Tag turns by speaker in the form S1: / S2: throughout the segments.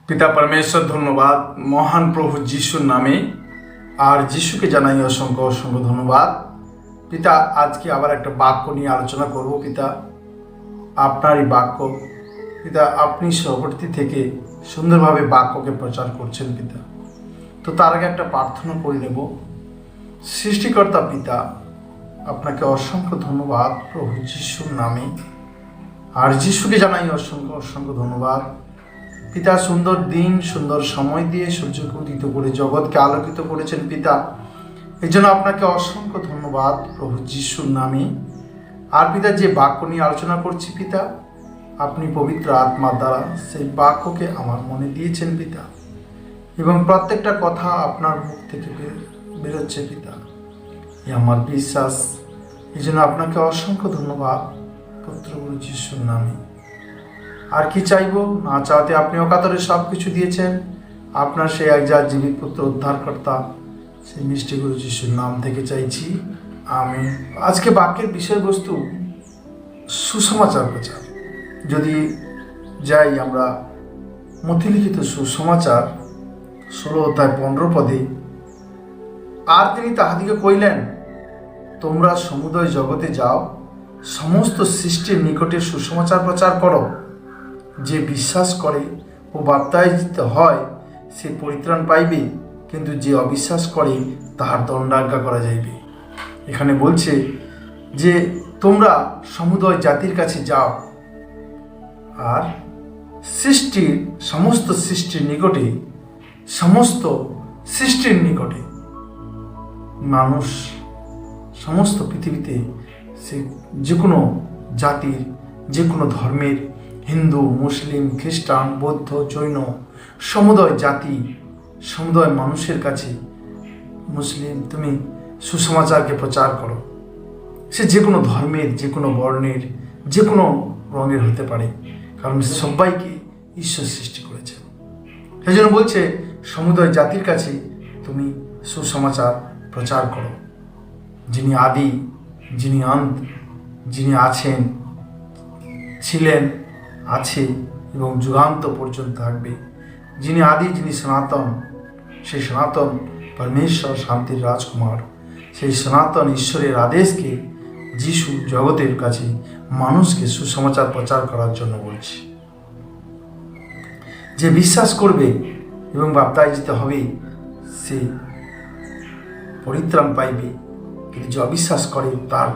S1: পিতা পরমেশ্বর ধন্যবাদ মহান প্রভু যিশুর নামে। আর যিশুকে জানাই অসংখ্য অসংখ্য ধন্যবাদ। পিতা, আজকে আবার একটা বাক্য নিয়ে আলোচনা করব। পিতা, আপনারই বাক্য। পিতা, আপনি সহবর্তী থেকে সুন্দরভাবে বাক্যকে প্রচার করছেন পিতা। তো তার আগে একটা প্রার্থনা করে নেব। সৃষ্টিকর্তা পিতা, আপনাকে অসংখ্য ধন্যবাদ প্রভু যিশুর নামে। আর যিশুকে জানাই অসংখ্য অসংখ্য ধন্যবাদ। পিতা, সুন্দর দিন সুন্দর সময় দিয়ে সূর্যকে উদিত করে জগৎকে আলোকিত করেছেন পিতা। এই জন্য আপনাকে অসংখ্য ধন্যবাদ প্রভু যিশুর নামে। আর পিতা, যে বাক্য নিয়ে আলোচনা করছি পিতা, আপনি পবিত্র আত্মার দ্বারা সেই বাক্যকে আমার মনে দিয়েছেন পিতা, এবং প্রত্যেকটা কথা আপনার মুখ থেকে বেরোচ্ছে পিতা, এ আমার বিশ্বাস। এই জন্য আপনাকে অসংখ্য ধন্যবাদ পুত্র গুরু যিশুর নামে। আর কি চাইবো, না চাওয়াতে আপনি অকাতরে সব কিছু দিয়েছেন। আপনার সেই একজাত জীবিত পুত্র উদ্ধারকর্তা সেই মিষ্টি গুরু যিশুর নাম থেকে চাইছি, আমি। আজকে বাক্যের বিষয়বস্তু সুসমাচার প্রচার। যদি যাই আমরা মথিলিখিত সুসমাচার 16 অধ্যায় 15 পদে, আর তিনি তাহাদিকে কইলেন, তোমরা সমুদয় জগতে যাও, সমস্ত সৃষ্টির নিকটে সুসমাচার প্রচার করো। যে বিশ্বাস করে ও বাপ্তায়িত হয় সে পরিত্রাণ পাইবে, কিন্তু যে অবিশ্বাস করে তাহার দণ্ডাজ্ঞা করা যাইবে। এখানে বলছে যে তোমরা সমুদয় জাতির কাছে যাও, আর সমস্ত সৃষ্টির নিকটে, সমস্ত সৃষ্টির নিকটে, মানুষ সমস্ত পৃথিবীতে সে যে কোনো জাতির, যে কোনো ধর্মের, হিন্দু, মুসলিম, খ্রিস্টান, বৌদ্ধ, জৈন, সমুদয় জাতি, সমুদয় মানুষের কাছে মুসলিম তুমি সুসমাচারকে প্রচার করো। সে যে কোনো ধর্মের, যে কোনো বর্ণের, যে কোনো রঙের হতে পারে, কারণ সে সবাইকে ঈশ্বর সৃষ্টি করেছে। সেই জন্য বলছে সমুদয় জাতির কাছে তুমি সুসমাচার প্রচার করো। যিনি আদি, যিনি অন্ত, যিনি আছেন, ছিলেন, আছে এবং যুগান্ত পর্যন্ত থাকবে, যিনি আদি, যিনি সনাতন, সেই সনাতন পরমেশ্বর শান্তির রাজকুমার, সেই সনাতন ঈশ্বরের আদেশকে যিশু জগতের কাছে মানুষকে সুসমাচার প্রচার করার জন্য বলছে। যে বিশ্বাস করবে এবং বাপ্তায়িত হবে সে পরিত্রাণ পাইবে, কিন্তু যে অবিশ্বাস করে তার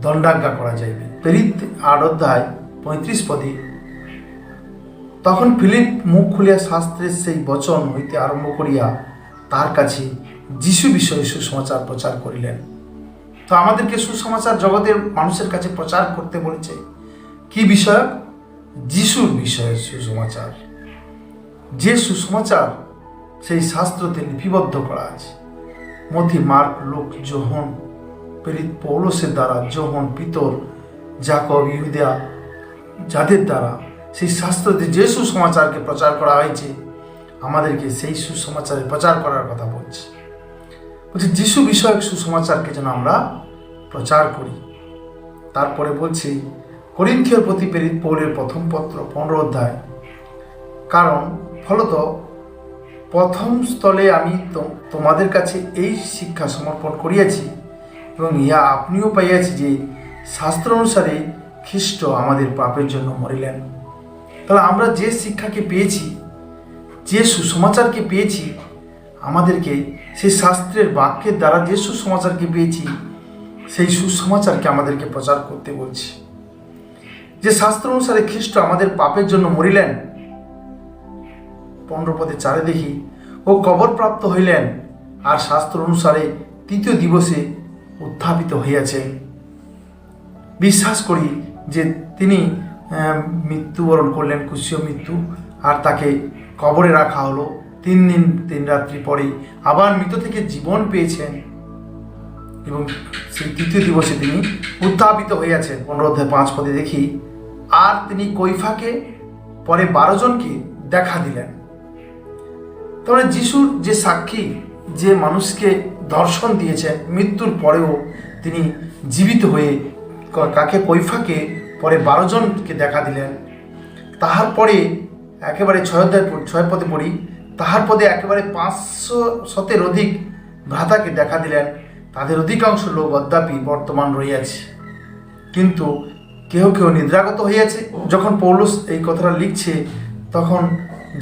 S1: দণ্ডাজ্ঞা করা যাইবে। প্রেরিত 8 অধ্যায় 35 পদে, তখন ফিলিপ মুখ খুলিয়া শাস্ত্রের সেই বচন হইতে আরম্ভ করিয়া তার কাছে যিশু বিষয়ে সুসমাচার প্রচার করিলেন। তো আমাদেরকে সুসমাচার জগতের মানুষের কাছে প্রচার করতে বলেছে। কি বিষয়? যিশুর বিষয়ে সুসমাচার। যে সুসমাচার সেই শাস্ত্রতে লিপিবদ্ধ করা আছে। মথি, মার্ক, লুক, যোহন, প্রেরিত পৌলসের দ্বারা, যোহন, পিতর, যাকব, ইহুদা, যাদের দ্বারা সেই শাস্ত্রতে যে সুসমাচারকে প্রচার করা হয়েছে, আমাদেরকে সেই সুসমাচারে প্রচার করার কথা বলছে। যিশু বিষয়ক সুসমাচারকে যেন আমরা প্রচার করি। তারপরে বলছি করিন্থীয়র প্রতি প্রেরিত পৌলের প্রথম পত্র 15 অধ্যায়, কারণ ফলত প্রথম স্থলে আমি তোমাদের কাছে এই শিক্ষা সমর্পণ করিয়াছি, এবং ইহা আপনিও পাইয়াছি যে শাস্ত্র অনুসারে খ্রিস্ট আমাদের পাপের জন্য মরিলেন। তাহলে আমরা যে শিক্ষাকে পেয়েছি, যে সুসমাচারকে পেয়েছি, আমাদেরকে সেই শাস্ত্রের বাক্যের দ্বারা যে সুসমাচারকে পেয়েছি, সেই সুসমাচারকে আমাদেরকে প্রচার করতে বলছি। যে শাস্ত্র অনুসারে খ্রিস্ট আমাদের পাপের জন্য মরিলেন, 15 পদে 4 দেখি, ও কবর প্রাপ্ত হইলেন, আর শাস্ত্র অনুসারে 3য় দিবসে উত্থাপিত হইয়াছেন। বিশ্বাস করি যে তিনি মৃত্যুবরণ করলেন, ক্রুশীয় মৃত্যু, আর তাকে কবরে রাখা হলো। 3 দিন 3 রাত্রি পরে আবার মৃত থেকে জীবন পেয়েছেন, এবং সেই 3য় দিবসে তিনি উত্থাপিত হইয়াছেন। 15 অধ্যায় 5 পদে দেখি, আর তিনি কৈফাকে পরে 12 জনকে দেখা দিলেন। তাহলে যিশুর যে সাক্ষী, যে মানুষকে দর্শন দিয়েছেন, মৃত্যুর পরেও তিনি জীবিত হয়ে কাকে কৈফাকে পরে 12 জনকে দেখা দিলেন। তাহার পরে একেবারে 6 পদে পড়ি, তাহার পদে একেবারে 500 অধিক ভ্রাতাকে দেখা দিলেন। তাদের অধিকাংশ লোক অদ্যাপি বর্তমান রইয়াছে, কিন্তু কেউ কেউ নিদ্রাগত হইয়াছে। যখন পৌলুস এই কথাটা লিখছে তখন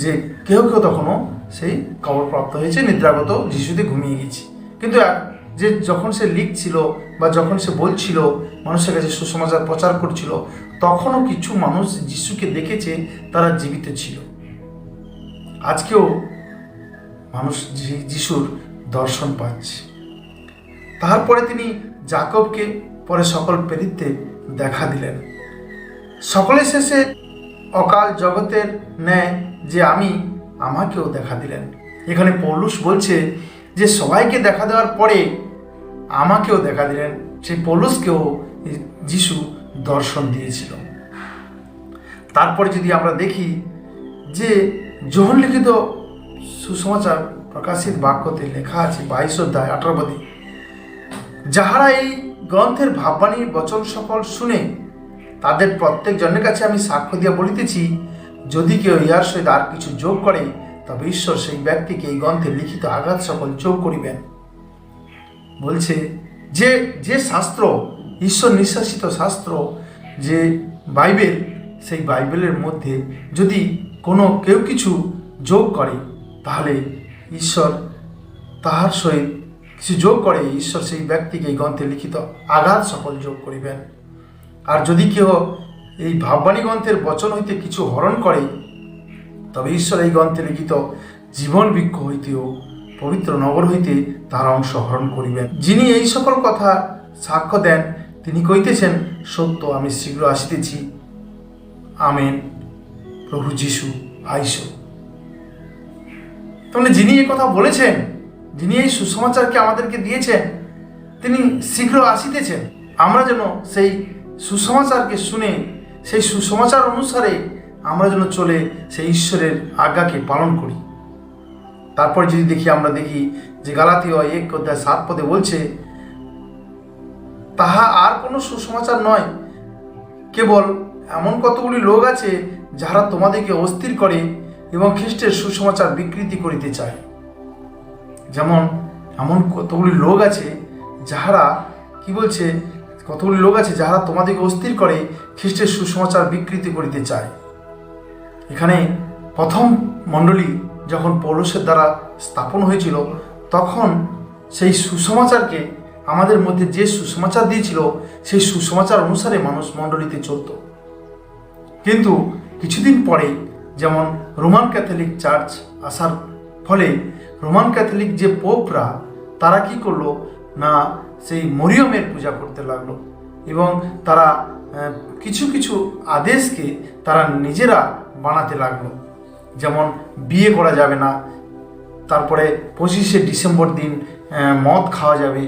S1: যে কেউ কেউ তখনও সেই কবরপ্রাপ্ত হয়েছে, নিদ্রাগত, যিশুতে ঘুমিয়ে গেছে। কিন্তু যে যখন সে লিখছিল বা যখন সে বলছিল, মানুষের কাছে সুসমাচার প্রচার করছিল, তখনও কিছু মানুষ যিশুকে দেখেছে, তারা জীবিত ছিল। আজকেও মানুষ যিশুর দর্শন পাচ্ছে। তারপরে তিনি যাকবকে, পরে সকল প্রেরিতদের দেখা দিলেন। সকলের শেষে অকাল জগতের ন্যায় যে আমাকেও দেখা দিলেন। এখানে পৌলুস বলছে যে সবাইকে দেখা দেওয়ার পরে আমাকেও দেখা দিলেন। সেই পৌলুসকেও যিশু দর্শন দিয়েছিল। তারপরে যদি আমরা দেখি যে যোহন লিখিত সুসমাচার প্রকাশিত বাক্যতে লেখা আছে 22 অধ্যায় 18 পদে, যাহারা এই গ্রন্থের ভাববাণী বচন সকল শুনে, তাদের প্রত্যেক জনের কাছে আমি সাক্ষ্য দিয়া বলিতেছি, যদি কেউ ইহার সহিত আর কিছু যোগ করে, তবে ঈশ্বর সেই ব্যক্তিকে এই গ্রন্থে লিখিত আঘাত সকল যোগ করিবেন। বলছে যে শাস্ত্র, ঈশ্বর নিঃশ্বাসিত শাস্ত্র, যে বাইবেল, সেই বাইবেলের মধ্যে যদি কেউ কিছু যোগ করে, তাহলে ঈশ্বর তাহার সহিত কিছু যোগ করে, ঈশ্বর সেই ব্যক্তিকে এই গ্রন্থে লিখিত আঘাত সকল যোগ করিবেন। আর যদি কেউ এই ভাববাণী গ্রন্থের বচন হইতে কিছু হরণ করে, তবে ঈশ্বর এই গ্রন্থে লিখিত জীবন বৃক্ষ হইতেও পবিত্র নগর হইতে তাহার অংশ হরণ করিবেন। যিনি এই সকল কথা সাক্ষ্য দেন, তিনি কইতেছেন, সত্য, আমি শীঘ্র আসিতেছি। আমেন। প্রভু যিশু আইসো। তাহলে যিনি এই কথা বলেছেন, যিনি এই সুসমাচারকে আমাদেরকে দিয়েছেন, তিনি শীঘ্র আসিতেছেন। আমরা যেন সেই সুসমাচারকে শুনে, সেই সুসমাচার অনুসারে আমরা যেন চলে সেই ঈশ্বরের আজ্ঞাকে পালন করি। তারপর যদি আমরা দেখি যে গালাতীয় 1 অধ্যায় 7 পদে বলছে, তাহা আর কোনো সুসমাচার নয়, কেবল এমন কতগুলি লোক আছে যাহারা তোমাদেরকে অস্থির করে এবং খ্রিস্টের সুসমাচার বিকৃতি করিতে চায়। যেমন এমন কতগুলি লোক আছে যাহারা কতগুলি লোক আছে যাহারা তোমাদেরকে অস্থির করে, খ্রিস্টের সুসমাচার বিকৃতি করিতে চায়। এখানে প্রথম মণ্ডলী যখন পৌলুসের দ্বারা স্থাপন হয়েছিল, তখন সেই সুসমাচারকে, আমাদের মধ্যে যে সুসমাচার দিয়েছিল, সেই সুসমাচার অনুসারে মানুষ মণ্ডলীতে চলত। কিন্তু কিছুদিন পরে, যেমন রোমান ক্যাথলিক চার্চ আসার ফলে, রোমান ক্যাথলিক যে পোপরা, তারা কি করলো না, সেই মরিয়মের পূজা করতে লাগলো এবং তারা কিছু কিছু আদেশকে তারা নিজেরা বানাতে লাগলো। যেমন বিয়ে করা যাবে না, তারপরে 25শে ডিসেম্বর দিন মদ খাওয়া যাবে,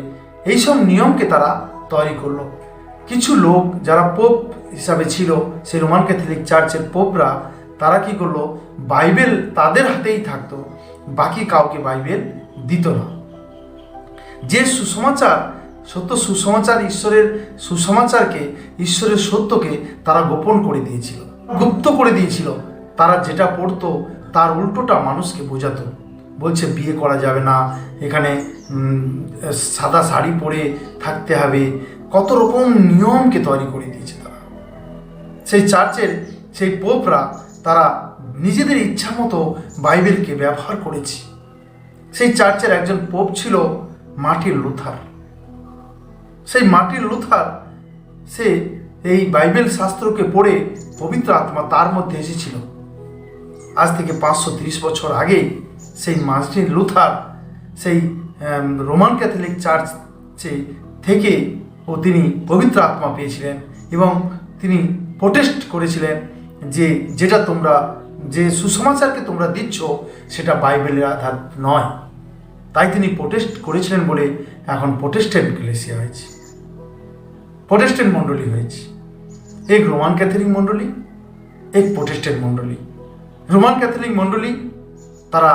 S1: এইসব নিয়মকে তারা তৈরি করলো। কিছু লোক যারা পোপ হিসাবে ছিল, সেই রোমান ক্যাথলিক চার্চের পোপরা, তারা কি করলো, বাইবেল তাদের হাতেই থাকতো, বাকি কাউকে বাইবেল দিত না। যে সুসমাচার, সত্য সুসমাচার, ঈশ্বরের সুসমাচারকে, ঈশ্বরের সত্যকে তারা গোপন করে দিয়েছিল, গুপ্ত করে দিয়েছিল। তারা যেটা পড়তো তার উল্টোটা মানুষকে বোঝাতো। বলছে বিয়ে করা যাবে না, এখানে সাদা শাড়ি পরে থাকতে হবে, কত রকম নিয়মকে তৈরি করে দিয়েছে তারা। সেই চার্চের সেই পোপরা, তারা নিজেদের ইচ্ছা মতো বাইবেলকে ব্যবহার করেছে। সেই চার্চের একজন পোপ ছিল মার্টিন লুথার। সেই মার্টিন লুথার, সে এই বাইবেল শাস্ত্রকে পড়ে পবিত্র আত্মা তার মধ্যে এসেছিল। আজ থেকে 530 বছর আগে সেই মার্টিন লুথার সেই রোমান ক্যাথলিক চার্চে থেকে তিনি পবিত্র আত্মা পেয়েছিলেন এবং তিনি প্রোটেস্ট করেছিলেন যে যেটা তোমরা, যে সুসমাচারকে তোমরা দিচ্ছ, সেটা বাইবেলের আধার নয়। তাই তিনি প্রোটেস্ট করেছিলেন বলে এখন প্রোটেস্ট্যান্ট ক্লেসিয়া হয়েছে, প্রোটেস্ট্যান্ট মণ্ডলী হয়েছে। এক রোমান ক্যাথলিক মণ্ডলী, এক প্রোটেস্ট্যান্ট মণ্ডলী। রোমান ক্যাথলিক মণ্ডলী তারা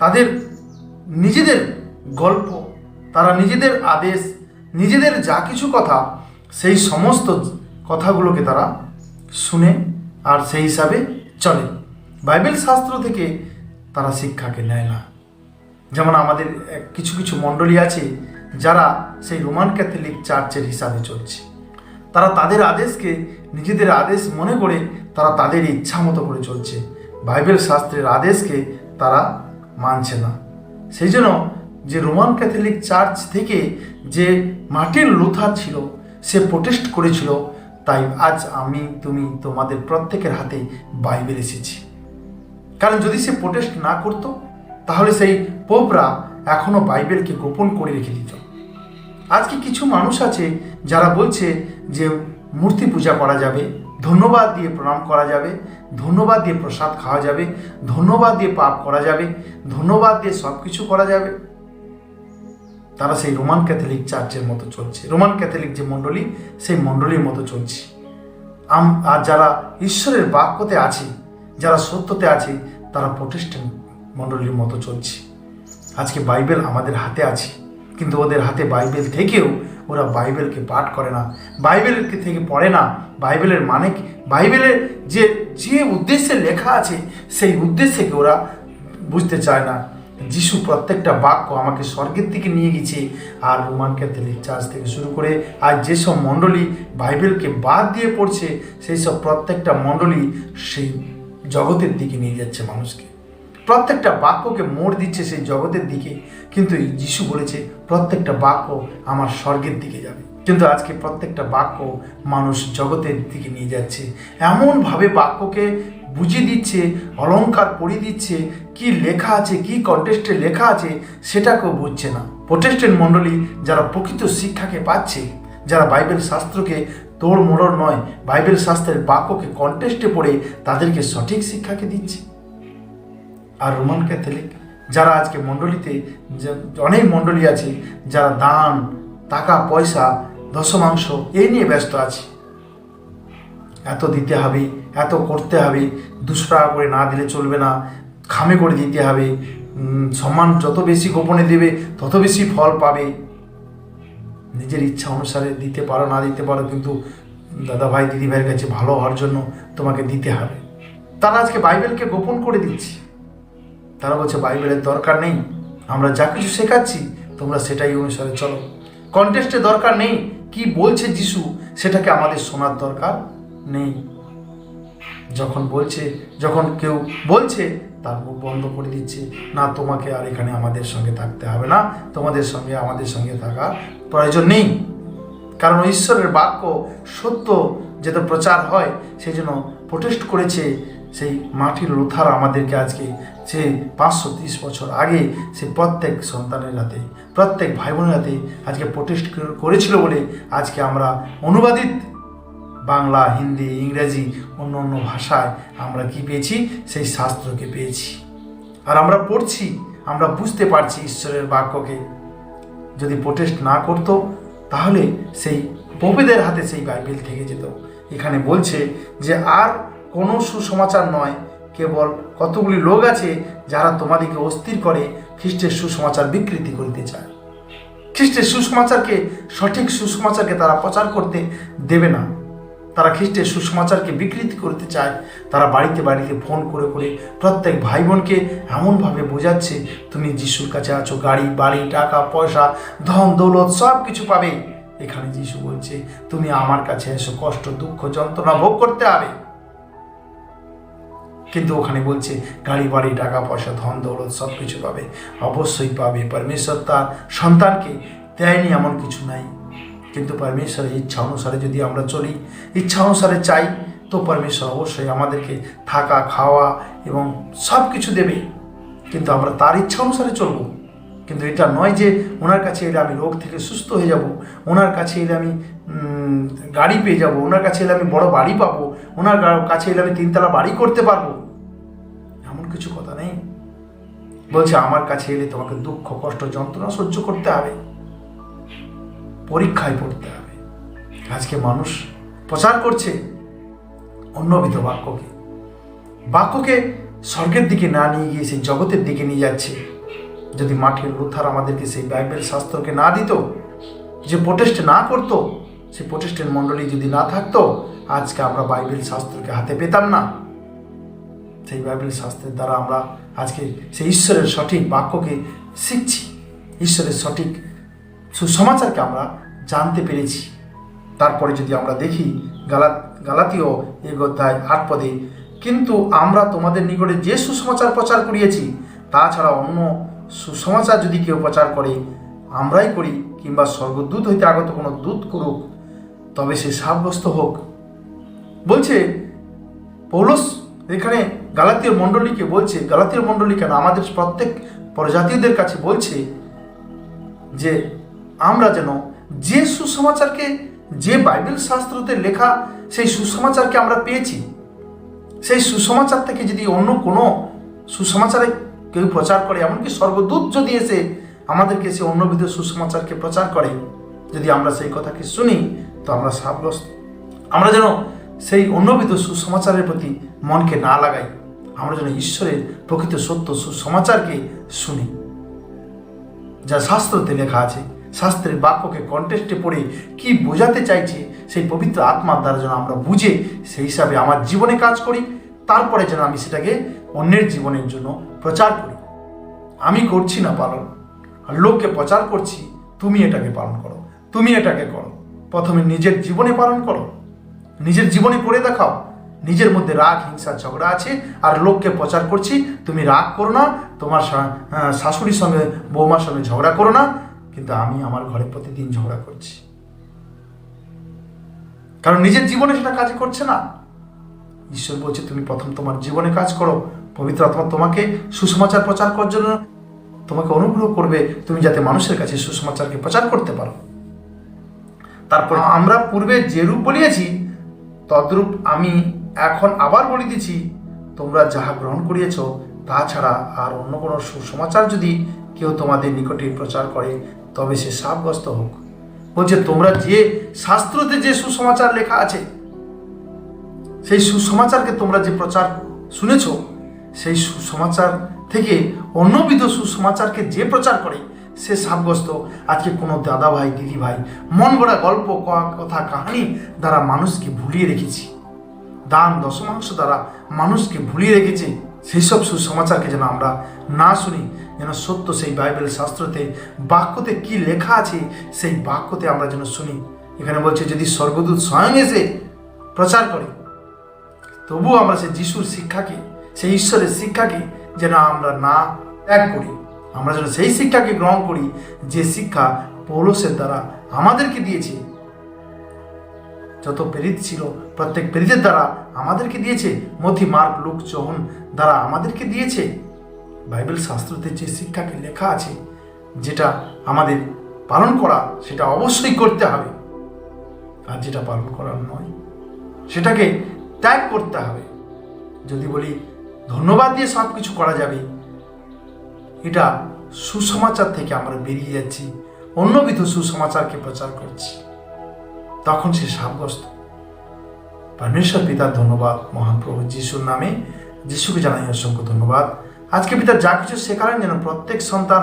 S1: তাদের নিজেদের গল্প, তারা নিজেদের আদেশ, নিজেদের যা কিছু কথা, সেই সমস্ত কথাগুলোকে তারা শুনে আর সেই হিসাবে চলে। বাইবেল শাস্ত্র থেকে তারা শিক্ষাকে নেয় না। যেমন আমাদের কিছু কিছু মণ্ডলী আছে যারা সেই রোমান ক্যাথলিক চার্চের হিসাবে চলছে। তারা তাদের আদেশকে নিজেদের আদেশ মনে করে তারা তাদের ইচ্ছা মতো করে চলছে, বাইবেল শাস্ত্রের আদেশকে তারা মানছে না। সেই জন্য যে রোমান ক্যাথলিক চার্চ থেকে যে মার্টিন লুথার ছিল, সে প্রোটেস্ট করেছিল, তাই আজ আমি তুমি তোমাদের প্রত্যেকের হাতে বাইবেল এসেছি। কারণ যদি সে প্রোটেস্ট না করতো তাহলে সেই পোপরা এখনো বাইবেলকে গোপন করে রেখে দিত। আজকে কিছু মানুষ আছে যারা বলছে যে মূর্তি পূজা করা যাবে, ধন্যবাদ দিয়ে প্রণাম করা যাবে, ধন্যবাদ দিয়ে প্রসাদ খাওয়া যাবে, ধন্যবাদ দিয়ে পাপ করা যাবে, ধন্যবাদ দিয়ে সব কিছু করা যাবে। তারা সেই রোমান ক্যাথলিক চার্চের মতো চলছে, রোমান ক্যাথলিক যে মণ্ডলী সেই মণ্ডলীর মতো চলছে। আর যারা ঈশ্বরের বাক্যতে আছে, যারা সত্যতে আছে, তারা প্রোটেস্ট্যান্ট মণ্ডলীর মতো চলছে। আজকে বাইবেল আমাদের হাতে আছে, কিন্তু ওদের হাতে বাইবেল থেকেও ওরা বাইবেলকে পাঠ করে না, বাইবেলকে থেকে পড়ে না। বাইবেলের মানে বাইবেলের যে যে উদ্দেশ্যে লেখা আছে সেই উদ্দেশ্যকে ওরা বুঝতে চায় না। যিশু প্রত্যেকটা বাক্য আমাকে স্বর্গের দিকে নিয়ে গেছে। আর রোমান ক্যাথলিক চার্চ থেকে শুরু করে আজ যেসব মণ্ডলী বাইবেলকে বাদ দিয়ে পড়ছে, সেই সব প্রত্যেকটা মণ্ডলী সেই জগতের দিকে নিয়ে যাচ্ছে মানুষকে, প্রত্যেকটা বাক্যকে মোড় দিচ্ছে সেই জগতের দিকে। কিন্তু যিশু বলেছে প্রত্যেকটা বাক্য আমার স্বর্গের দিকে যাবে। কিন্তু আজকে প্রত্যেকটা বাক্য মানুষ জগতের দিকে নিয়ে যাচ্ছে, এমনভাবে বাক্যকে বুঝিয়ে দিচ্ছে, অলংকার পরিয়ে দিচ্ছে, কি লেখা আছে, কি কন্টেস্টে লেখা আছে সেটাকেও বুঝছে না। প্রোটেস্ট্যান্ট মণ্ডলী যারা প্রকৃত শিক্ষাকে পাচ্ছে, যারা বাইবেল শাস্ত্রকে তোড় মোড়র নয়, বাইবেল শাস্ত্রের বাক্যকে কন্টেস্টে পড়ে তাদেরকে সঠিক শিক্ষাকে দিচ্ছে। আর রোমান ক্যাথলিক যারা আজকে মণ্ডলীতে অনেক মণ্ডলী আছে যারা দান, টাকা পয়সা, দশমাংশ এই নিয়ে ব্যস্ত আছে। এত দিতে হবে, এত করতে হবে, 200 টাকা করে না দিলে চলবে না, খামে করে দিতে হবে, সম্মান যত বেশি গোপনে দেবে তত বেশি ফল পাবে। নিজের ইচ্ছা অনুসারে দিতে পারো না দিতে পারো, কিন্তু দাদা ভাই দিদি ভাইয়ের কাছে ভালো হওয়ার জন্য তোমাকে দিতে হবে। তারা আজকে বাইবেলকে গোপন করে দিচ্ছে। তারা বলছে বাইবেলের দরকার নেই, আমরা যা কিছু শেখাচ্ছি তোমরা সেটাই অনুসারে চলো। কন্টেস্টের দরকার নেই, কি বলছে যিশু সেটাকে আমাদের শোনার দরকার নেই। যখন কেউ বলছে তার মুখ বন্ধ করে দিচ্ছে, না তোমাকে আর এখানে আমাদের সঙ্গে থাকতে হবে না, তোমাদের সঙ্গে আমাদের সঙ্গে থাকার প্রয়োজন নেই। কারণ ঈশ্বরের বাক্য সত্য যাতে প্রচার হয় সেই জন্য প্রোটেস্ট করেছে সেই মার্টিন লুথার আমাদেরকে আজকে সে 530 বছর আগে সে প্রত্যেক সন্তানের হাতে, প্রত্যেক ভাই বোনের হাতে আজকে প্রোটেস্ট করেছিল বলে আজকে আমরা অনুবাদিত বাংলা, হিন্দি, ইংরেজি অন্য অন্য ভাষায় আমরা কি পেয়েছি, সেই শাস্ত্রকে পেয়েছি। আর আমরা পড়ছি, আমরা বুঝতে পারছি ঈশ্বরের বাক্যকে। যদি প্রোটেস্ট না করতো তাহলে সেই পোপেদের হাতে সেই বাইবেল থেকে যেত। এখানে বলছে যে আর কোনো সুসমাচার নয়, কেবল কতগুলি লোক আছে যারা তোমাদেরকে অস্থির করে খ্রিস্টের সুসমাচার বিকৃতি করতে চায়। খ্রিস্টের সুসমাচারকে, সঠিক সুসমাচারকে তারা প্রচার করতে দেবে না। তারা খ্রিস্টের সুসমাচারকে বিকৃতি করতে চায়। তারা বাড়িতে বাড়িতে ফোন করে করে প্রত্যেক ভাই বোনকে এমনভাবে বোঝাচ্ছে তুমি যিশুর কাছে আছো, গাড়ি বাড়ি টাকা পয়সা ধন দৌলত সব কিছু পাবে। এখানে যিশু বলছে তুমি আমার কাছে এসো, কষ্ট দুঃখ যন্ত্রণা ভোগ করতে হবে। কিন্তু ওখানে বলছে গাড়ি বাড়ি টাকা পয়সা ধন দৌলত সব কিছু পাবে। অবশ্যই পাবে, পরমেশ্বর তার সন্তানকে দেয়নি এমন কিছু নাই। কিন্তু পরমেশ্বরের ইচ্ছা অনুসারে যদি আমরা চলি, ইচ্ছা অনুসারে চাই, তো পরমেশ্বর অবশ্যই আমাদেরকে থাকা খাওয়া এবং সব কিছু দেবে। কিন্তু আমরা তার ইচ্ছা অনুসারে চলবো। কিন্তু এটা নয় যে ওনার কাছে এলে আমি রোগ থেকে সুস্থ হয়ে যাব, ওনার কাছে এলে আমি গাড়ি পেয়ে যাব, ওনার কাছে এলে আমি বড় বাড়ি পাবো, ওনার কাছে এলে আমি 3 তলা বাড়ি করতে পারবো, এমন কিছু কথা নেই। বলছে আমার কাছে এলে তোমাকে দুঃখ কষ্ট যন্ত্রণা সহ্য করতে হবে, পরীক্ষায় পড়তে হবে। আজকে মানুষ প্রচার করছে অন্যবিধ বাক্যকে স্বর্গের দিকে না নিয়ে গিয়ে সেই জগতের দিকে নিয়ে যাচ্ছে। যদি মার্টিন লুথার আমাদেরকে সেই বাইবেল শাস্ত্রকে না দিত, যে প্রোটেস্ট না করতো, সেই প্রোটেস্টেন্ট মণ্ডলী যদি না থাকতো, আজকে আমরা বাইবেল শাস্ত্রকে হাতে পেতাম না। সেই বাইবেল শাস্ত্রের দ্বারা আমরা আজকে সেই ঈশ্বরের সঠিক বাক্যকে শিখছি, ঈশ্বরের সঠিক সুসমাচারকে আমরা জানতে পেরেছি। তারপরে যদি আমরা দেখি গালাতীয় 1:8 কিন্তু আমরা তোমাদের নিকটে যে সুসমাচার প্রচার করিয়েছি তাছাড়া অন্য সুসমাচার যদি কেউ প্রচার করে আমরাই করি কিংবা স্বর্গদূত হইতে আগত কোনো দূত করুক তবে সে সাব্যস্ত হোক। বলছে পৌলুস এখানে গালাতীয় মণ্ডলীকে বলছে, গালাতীয় মণ্ডলী কেন আমাদের প্রত্যেক প্রজাতীয়দের কাছে বলছে যে আমরা যেন যে সুসমাচারকে, যে বাইবেল শাস্ত্রতে লেখা সেই সুসমাচারকে আমরা পেয়েছি, সেই সুসমাচার থেকে যদি অন্য কোনো সুসমাচারে কেউ প্রচার করে, এমনকি স্বর্গদূত যদি এসে আমাদেরকে সে অন্যবিধ সুসমাচারকে প্রচার করে, যদি আমরা সেই কথাকে শুনি তো আমরা সাব্যস্ত। আমরা যেন সেই অন্যবিধ সুসমাচারের প্রতি মনকে না লাগাই, আমরা যেন ঈশ্বরের প্রকৃত সত্য সুসমাচারকে শুনি যা শাস্ত্রতে লেখা আছে। শাস্ত্রের বাক্যকে কন্টেস্টে পড়ে কি বোঝাতে চাইছে সেই পবিত্র আত্মার দ্বারা যেন আমরা বুঝে সেই হিসাবে আমার জীবনে কাজ করি, তারপরে যেন আমি সেটাকে অন্যের জীবনের জন্য প্রচার করি। আমি করছি না পালন, আর লোককে প্রচার করছি তুমি এটাকে পালন করো, তুমি এটাকে করো। প্রথমে নিজের জীবনে পালন করো, নিজের জীবনে করে দেখাও। নিজের মধ্যে রাগ, হিংসা, ঝগড়া আছে আর লোককে প্রচার করছি তুমি রাগ করো না, তোমার শাশুড়ির সঙ্গে বৌমার সঙ্গে ঝগড়া করো না, কিন্তু আমি আমার ঘরে প্রতিদিন ঝগড়া করছি, কারণ নিজের জীবনে সেটা কাজ করছে না। ঈশ্বর বলছে তুমি প্রথম তোমার জীবনে কাজ করো, পবিত্র আত্মা তোমাকে সুসমাচার প্রচার করার জন্য তোমাকে অনুগ্রহ করবে, তুমি যাতে মানুষের কাছে সুসমাচারকে প্রচার করতে পারো। তারপর আমরা পূর্বে যেরূপ বলিয়েছি তদ্রূপ আমি এখন আবার বলিতেছি, তোমরা যাহা গ্রহণ করিয়েছ তা ছাড়া আর অন্য কোনো সুসমাচার যদি কেউ তোমাদের নিকটে প্রচার করে তবে সে সাব্যস্ত হোক। বলছে তোমরা যে শাস্ত্রতে যে সুসমাচার লেখা আছে সেই সুসমাচারকে তোমরা যে প্রচার শুনেছ, সেই সুসমাচার থেকে অন্যবিধ সুসমাচারকে যে প্রচার করে সে সাব্যস্ত। আজকে কোনো দাদা ভাই, দিদি ভাই মন গড়া গল্প, কথা, কাহিনী দ্বারা মানুষকে ভুলিয়ে রেখেছি, দান দশমাংশ দ্বারা মানুষকে ভুলিয়ে রেখেছে। সেই সব সুসমাচারকে যেন আমরা না শুনি, যেন সত্য সেই বাইবেল শাস্ত্রতে বাক্যতে কি লেখা আছে সেই বাক্যতে আমরা যেন শুনি। এখানে বলছে যদি স্বর্গদূত স্বয়ং এসে প্রচার করে তবুও আমরা সেই যিশুর শিক্ষাকে, সেই ঈশ্বরের শিক্ষাকে যেন আমরা না ত্যাগ করি, আমরা যেন সেই শিক্ষাকে গ্রহণ করি যে শিক্ষা পৌলুসের দ্বারা আমাদেরকে দিয়েছে। যত প্রেরিত ছিল প্রত্যেক প্রেরিতের দ্বারা আমাদেরকে দিয়েছে, মথি, মার্ক, লুক, যোহন দ্বারা আমাদেরকে দিয়েছে। বাইবেল শাস্ত্রতে যে শিক্ষাকে লেখা আছে যেটা আমাদের পালন করা সেটা অবশ্যই করতে হবে, আর যেটা পালন করার নয় সেটাকে ত্যাগ করতে হবে। যদি বলি ধন্যবাদ দিয়ে সব কিছু করা যাবে, এটা সুসমাচার থেকে আমরা বেরিয়ে যাচ্ছি, অন্যবিধ সুসমাচারকে প্রচার করছি, তখন সে সাব্যস্ত। পরমেশ্বর পিতার ধন্যবাদ, মহান প্রভু যিশুর নামে যিশুকে জানাই অসংখ্য ধন্যবাদ। আজকে পিতা যা কিছু শেখালেন যেন প্রত্যেক সন্তান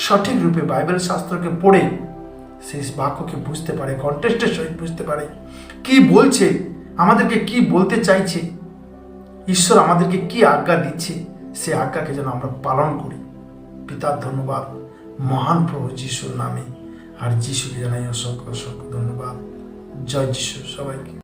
S1: সঠিক রূপে বাইবেল শাস্ত্রকে পড়ে সেই বাক্যকে বুঝতে পারে, কন্টেস্টের সহিত বুঝতে পারে কি বলছে, আমাদেরকে কি বলতে চাইছে, ঈশ্বর আমাদেরকে কি আজ্ঞা দিচ্ছে, সে আজ্ঞাকে যেন আমরা পালন করি। পিতার ধন্যবাদ মহান প্রভু যিশুর নামে, আর যিশুকে জানাই অসংখ্য অসংখ্য ধন্যবাদ। জয় যিশু সবাইকে।